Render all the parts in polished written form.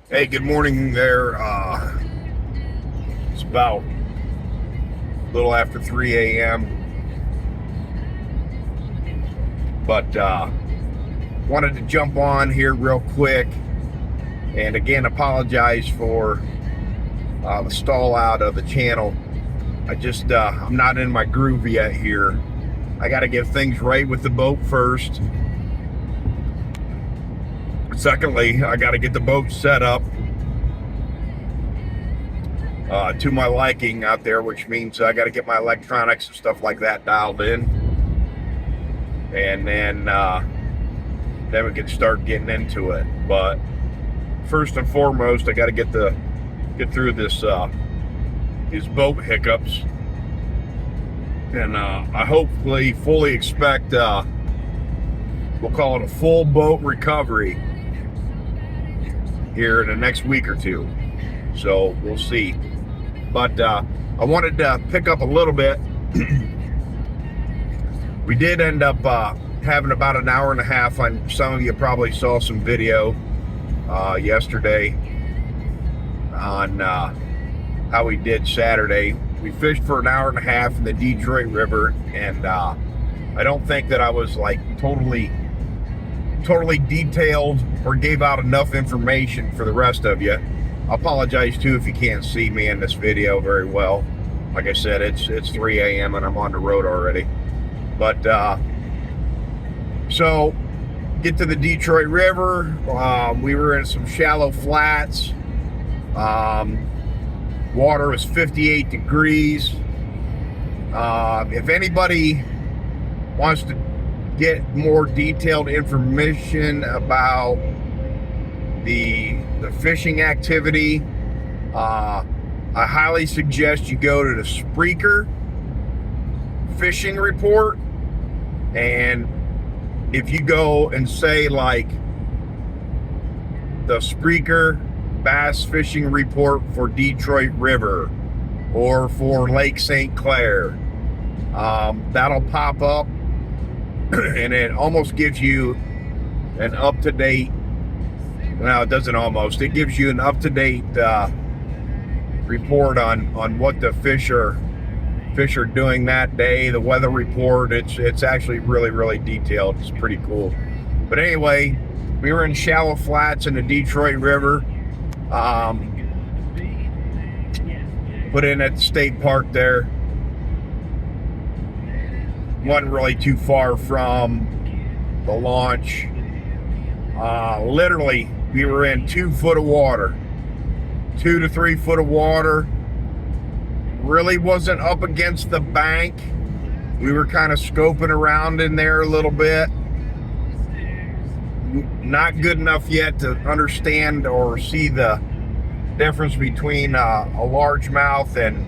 Hey, good morning there. It's about a little after 3 a.m. But wanted to jump on here real quick and again apologize for the stall out of the channel. I'm not in my groove yet here. I got to get things right with the boat first. Secondly, I got to get the boat set up to my liking out there, which means I got to get my electronics and stuff like that dialed in, and then we can start getting into it. But first and foremost, I got to get through this these boat hiccups, and I hopefully fully expect we'll call it a full boat recovery here in the next week or two. So we'll see. But I wanted to pick up a little bit. We did end up having about an hour and a half. Some of you probably saw some video yesterday on how we did Saturday. We fished for an hour and a half in the Detroit River, and I don't think that I was like totally detailed or gave out enough information for the rest of you. I apologize too if you can't see me in this video very well. Like I said, it's 3 a.m. and I'm on the road already. But so get to the Detroit River. We were in some shallow flats. Water was 58 degrees. If anybody wants to get more detailed information about the fishing activity, I highly suggest you go to the Spreaker fishing report. And if you go and say like the Spreaker bass fishing report for Detroit River or for Lake St. Clair, that'll pop up, and it almost gives you an up-to-date, well, it doesn't almost, it gives you an up-to-date report on what the fish are doing that day, the weather report. It's actually really detailed. It's pretty cool. But anyway, we were in shallow flats in the Detroit River, put in at the state park there. Wasn't really too far from the launch. Literally, we were in 2 foot of water, 2 to 3 foot of water. Really wasn't up against the bank. We were kind of scoping around in there a little bit. Not good enough yet to understand or see the difference between a largemouth and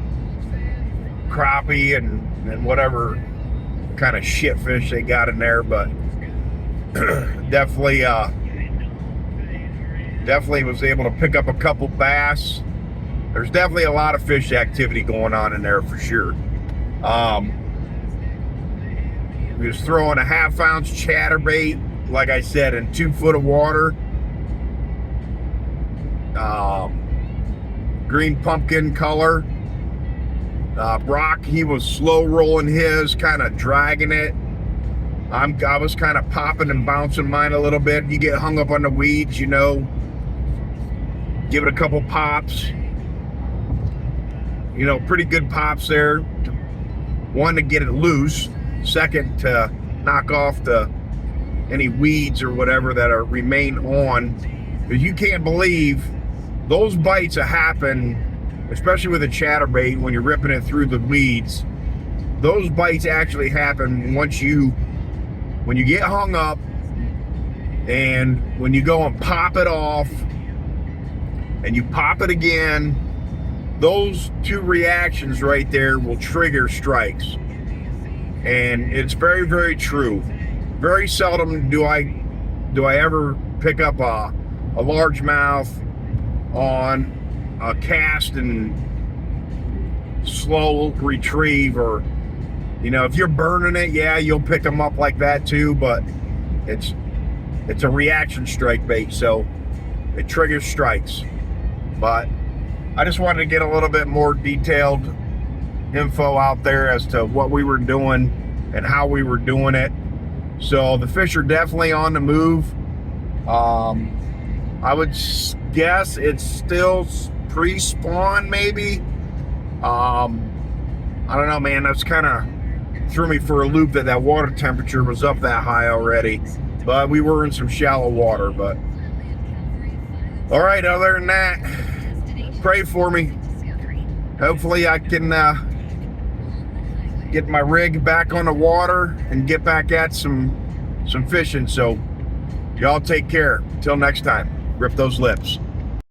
crappie and whatever kind of shit fish they got in there, but definitely was able to pick up a couple bass. There's definitely a lot of fish activity going on in there for sure. We was throwing a 1/2 ounce chatterbait, like I said, in 2 foot of water. Green pumpkin color. Brock, he was slow rolling his, kind of dragging it. I was kind of popping and bouncing mine a little bit. You get hung up on the weeds, you know, give it a couple pops. You know, pretty good pops there. One, to get it loose. Second, to knock off any weeds or whatever that remain on. Because you can't believe those bites that happen, especially with a chatterbait when you're ripping it through the weeds. Those bites actually happen when you get hung up, and when you go and pop it off and you pop it again. Those 2 reactions right there will trigger strikes. And it's very true. Very seldom do I ever pick up a largemouth on a cast and slow retrieve, or, you know, if you're burning it, yeah, you'll pick them up like that too, but it's a reaction strike bait. So it triggers strikes. But I just wanted to get a little bit more detailed info out there as to what we were doing and how we were doing it. So the fish are definitely on the move. I would guess it's still pre-spawn, maybe. I don't know, man. That's kind of threw me for a loop that water temperature was up that high already. But we were in some shallow water. But all right, other than that, pray for me. Hopefully I can get my rig back on the water and get back at some fishing. So y'all take care. Till next time, rip those lips.